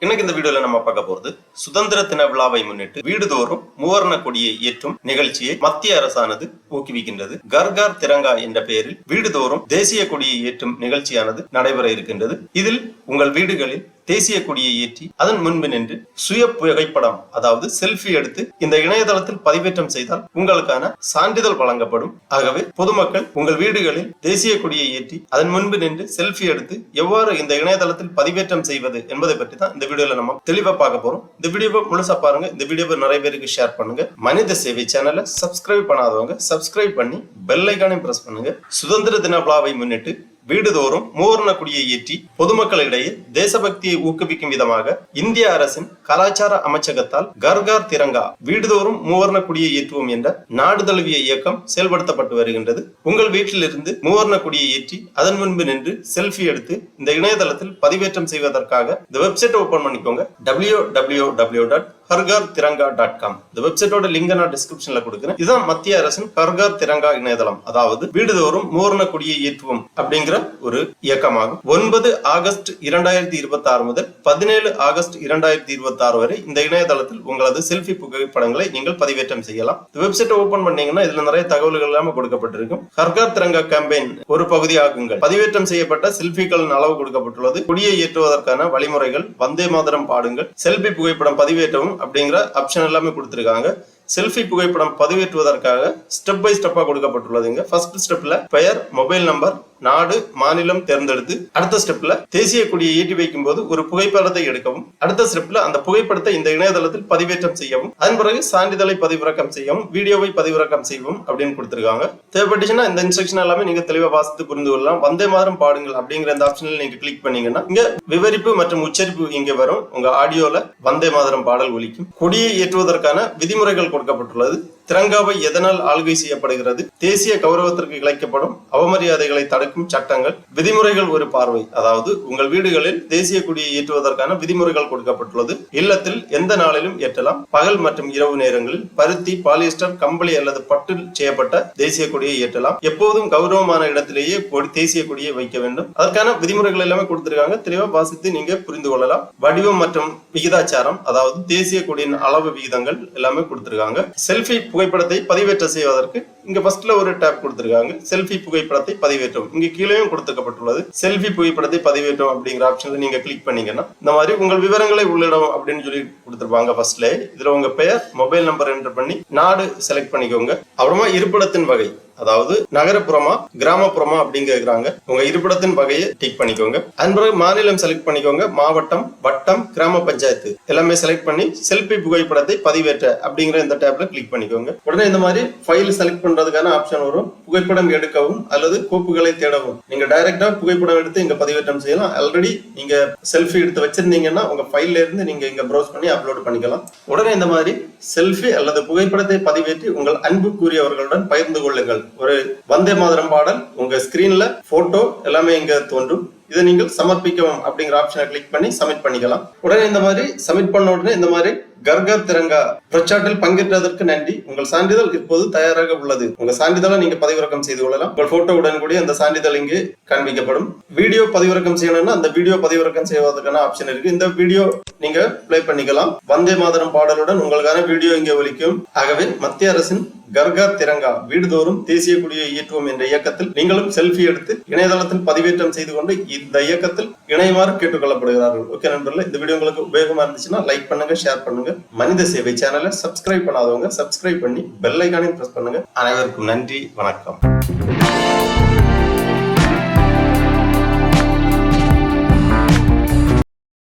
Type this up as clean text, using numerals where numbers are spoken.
இன்னைக்கு இந்த வீடியோல நம்ம பார்க்க போறது சுதந்திர தின விழாவை முன்னிட்டு வீடுதோறும் மூவர்ண கொடியை ஏற்றும் நிகழ்ச்சியை மத்திய அரசானது ஊக்குவிக்கின்றது. கர் கர் திரங்கா என்ற பெயரில் வீடுதோறும் தேசிய கொடியை ஏற்றும் நிகழ்ச்சியானது நடைபெற இருக்கின்றது. இதில் உங்கள் வீடுகளில் தேசிய கொடியை ஏற்றி அதன் முன்பு நின்று சுய புகைப்படம் அதாவது செல்ஃபி எடுத்து இந்த இணையதளத்தில் பதிவேற்றம் செய்தால் உங்களுக்கான சான்றிதழ் வழங்கப்படும். ஆகவே பொதுமக்கள் உங்கள் வீடுகளில் தேசிய கொடியை ஏற்றி அதன் முன்பு நின்று செல்ஃபி எடுத்து எவ்வாறு இந்த இணையதளத்தில் பதிவேற்றம் செய்வது என்பதை பற்றி தான் இந்த வீடியோல நம்ம தெளிவா பார்க்க போறோம். இந்த வீடியோவை முழுசா பாருங்க. இந்த வீடியோவை நிறைய பேருக்கு ஷேர் பண்ணுங்க. மனித சேவை சேனலை சப்ஸ்கிரைப் பண்ணாதவங்க சப்ஸ்கிரைப் பண்ணி பெல் ஐகானையும் பிரஸ் பண்ணுங்க. சுதந்திர தின விழாவை முன்னிட்டு வீடுதோறும் மூவர்ண கொடியை ஏற்றி பொதுமக்களிடையே தேசபக்தியை ஊக்குவிக்கும் விதமாக இந்திய அரசின் கலாச்சார அமைச்சகத்தால் கர் கர் திரங்கா வீடுதோறும் மூவர்ண கொடியை ஏற்றுவோம் என்ற நாடு தழுவிய இயக்கம் செயல்படுத்தப்பட்டு வருகின்றது. உங்கள் வீட்டிலிருந்து மூவர்ண கொடியை ஏற்றி அதன் முன்பு நின்று செல்ஃபி எடுத்து இந்த இணையதளத்தில் பதிவேற்றம் செய்வதற்காக இந்த வெப்சைட் ஓபன் பண்ணிக்கோங்க. www.hargartiranga.com. இந்த வெப்சைட்டோட லிங்க் நான் டிஸ்கிரிப்ஷன்ல கொடுக்கிறேன். இதுதான் மத்திய அரசின் கர்கர் திரங்கா இணையதளம், அதாவது வீடுதோறும் மூவர்ண கொடியை ஏற்றுவோம் அப்படிங்கிற ஒரு இயக்கமாகும். 9 ஆகஸ்ட் 2026 முதல் 17 ஆகஸ்ட் 2026 வரை இந்த இணையதளத்தில் உங்களது செல்ஃபி புகைப்படங்களை நீங்கள் பதிவேற்றம் செய்யலாம். இந்த வெப்சைட்டை ஓபன் பண்ணீங்கன்னா இதுல நிறைய தகவல்கள் எல்லாம் கொடுக்கப்பட்டிருக்கும். ஹர்கர் திரங்கா கேம்பெயின் ஒரு பகுதியாகுங்கள். பதிவேற்றம் செய்யப்பட்ட செல்ஃபிகளின் அளவு கொடுக்கப்பட்டுள்ளது. கொடியை ஏற்றுவதற்கான வழிமுறைகள், வந்தே மாதரம் பாடுங்கள், செல்ஃபி புகைப்படம் பதிவேற்றவும் அப்படிங்கிற ஆப்ஷன் எல்லாமே கொடுத்திருக்காங்க. செல்ஃபி புகைப்படம் பதிவேற்றுவதற்காக ஸ்டெப் பை ஸ்டெப்பா கொடுக்கப்பட்டுள்ளதுங்க. ஃபர்ஸ்ட் ஸ்டெப்ல பெயர், மொபைல் நம்பர், நாடு, மாநிலம் தேர்ந்தெடுத்து அடுத்த ஸ்டெப்ல தேசிய கொடியை ஏற்றி வைக்கும் போது ஒரு புகைப்படத்தை எடுக்கவும், அடுத்த ஸ்டெப்ல அந்த புகைப்படத்தை இந்த இணையதளத்தில் பதிவேற்றம் செய்யவும், அதன் பிறகு சான்றிதழை பதிவிறக்கம் செய்யவும், வீடியோவை பதிவிறக்கம் செய்யவும் அப்படின்னு கொடுத்திருக்காங்க. தேவைப்பட்டுச்சுன்னா இந்த இன்ஸ்ட்ரக்ஷன் எல்லாமே நீங்க தெளிவா வாசித்து புரிந்து கொள்ளலாம். வந்தே மாதரம் பாடுங்கள் அப்படிங்கிற இந்த ஆப்ஷனில் நீங்க கிளிக் பண்ணீங்கன்னா இங்க விவரிப்பு மற்றும் உச்சரிப்பு இங்க வரும். உங்க ஆடியோல வந்தே மாதரம் பாடல் ஒலிக்கும். கொடியை ஏற்றுவதற்கான விதிமுறைகள் கொடுக்கப்பட்டுள்ளது. திரங்காவை எதனால் ஆளுகை செய்யப்படுகிறது, தேசிய கௌரவத்திற்கு இழைக்கப்படும் அவமரியாதைகளை தடுக்கும் சட்டங்கள், விதிமுறைகள் ஒரு பார்வை, அதாவது உங்கள் வீடுகளில் தேசிய கொடியை ஏற்றுவதற்கான விதிமுறைகள் கொடுக்கப்பட்டுள்ளது. இல்லத்தில் எந்த நாளிலும் ஏற்றலாம். பகல் மற்றும் இரவு நேரங்களில் பருத்தி, பாலிஸ்டர், கம்பளி அல்லது பட்டில் செய்யப்பட்ட தேசிய கொடியை ஏற்றலாம். எப்போதும் கௌரவமான இடத்திலேயே தேசிய கொடியை வைக்க வேண்டும். அதற்கான விதிமுறைகள் எல்லாமே கொடுத்திருக்காங்க. தெளிவா வாசித்து நீங்க புரிந்து கொள்ளலாம். வடிவம் மற்றும் விகிதாச்சாரம், அதாவது தேசிய கொடியின் அளவு விகிதங்கள் எல்லாமே கொடுத்திருக்காங்க. செல்ஃபி புகைப்படத்தை பதிவேற்றம் செய்வதற்கு இங்க ஃபர்ஸ்ட்ல ஒரு டேப் கொடுத்திருக்காங்க. செல்ஃபி புகைப்படத்தை பதிவேற்றவும் இங்க கீழேயும் கொடுக்கப்பட்டுள்ளது. செல்ஃபி புகைப்படத்தை பதிவேற்றவும் அப்படிங்கிற ஆப்ஷன்ல நீங்க கிளிக் பண்ணீங்கன்னா இந்த மாதிரி உங்கள் விவரங்களை உள்ளிடவும் அப்படின்னு சொல்லி கொடுத்திருப்பாங்க. ஃபர்ஸ்ட்ல இதுல உங்க பெயர், மொபைல் நம்பர் என்டர் பண்ணி நாடு செலக்ட் பண்ணிக்கோங்க. அப்புறமா இருப்பிடத்தின் வகை, அதாவது நகரப்புறமா கிராமப்புறமா அப்படிங்கிறாங்க. உங்க இருப்பிடத்தின் வகையை டிக் பண்ணிக்கோங்க. அதன் பிறகு மாநிலம் செலக்ட் பண்ணிக்கோங்க. மாவட்டம், வட்டம், கிராம பஞ்சாயத்து எல்லாமே செலக்ட் பண்ணி செல்ஃபி புகைப்படத்தை பதிவேற்ற அப்படிங்கிற இந்த டேப்ல கிளிக் பண்ணிக்கோங்க. உடனே இந்த மாதிரி ஃபைல் செலக்ட் பண்றதுக்கான ஆப்ஷன் வரும். புகைப்படம் எடுக்கவும் அல்லது கோப்புகளை தேடவும். நீங்க டைரக்டா புகைப்படம் எடுத்து இங்க பதிவேற்றம் செய்யலாம். ஆல்ரெடி நீங்க செல்ஃபி எடுத்து வச்சிருந்தீங்கன்னா உங்க ஃபைல்ல இருந்து நீங்க இங்க ப்ரௌஸ் பண்ணி அப்லோட் பண்ணிக்கலாம். உடனே இந்த மாதிரி செல்ஃபி அல்லது புகைப்படத்தை பதிவேற்றி உங்கள் அன்புக்குரியவர்களுடன் பகிர்ந்து கொள்ளுங்கள். ஒரு வந்தே மாதரம் பாடல் உங்க ஸ்கிரீன்ல போட்டோ எல்லாமே இங்க தோன்றும். இதை நீங்கள் சமர்ப்பிக்கவும் அப்படிங்கிற ஆப்ஷனை கிளிக் பண்ணி சப்மிட் பண்ணிக்கலாம். உடனே இந்த மாதிரி சப்மிட் பண்ண உடனே இந்த மாதிரி கர் கர் திரங்கா பிரச்சாரத்தில் பங்கேற்றதற்கு நன்றி, உங்கள் சான்றிதழ் இப்போது தயாராக உள்ளது. உங்க சான்றிதழை நீங்க பதிவிறக்கம் செய்து கொள்ளலாம். உங்கள் போட்டோவுடன் கூடிய அந்த சான்றிதழ் இங்கு காண்பிக்கப்படும். வீடியோ பதிவிறக்கம் செய்யணும்னா அந்த வீடியோ பதிவிறக்கம் செய்வதற்கான ஆப்ஷன் இருக்கு. இந்த வீடியோ நீங்க பிளே பண்ணிக்கலாம். வந்தே மாதரம் பாடலுடன் உங்களுக்கான வீடியோ இங்கே ஒலிக்கும். ஆகவே மத்திய அரசின் கர் கர் திரங்கா வீடுதோறும் தேசிய கொடியை ஏற்றுவோம் என்ற இயக்கத்தில் நீங்களும் செல்ஃபி எடுத்து இணையதளத்தில் பதிவேற்றம் செய்து கொண்டு இந்த இயக்கத்தில் இணையுமாறு கேட்டுக்கொள்ளப்படுகிறார்கள். ஓகே நண்பர்களே, இந்த வீடியோ உங்களுக்கு உபயோகமா இருந்துச்சுன்னா லைக் பண்ணுங்க, ஷேர் பண்ணுங்க. மனித சேவை சேனலை சப்ஸ்கிரைப் பண்ணாதவங்க சப்ஸ்கிரைப் பண்ணி பெல் ஐகானையும் பிரஸ் பண்ணுங்க. அனைவருக்கும் நன்றி, வணக்கம்.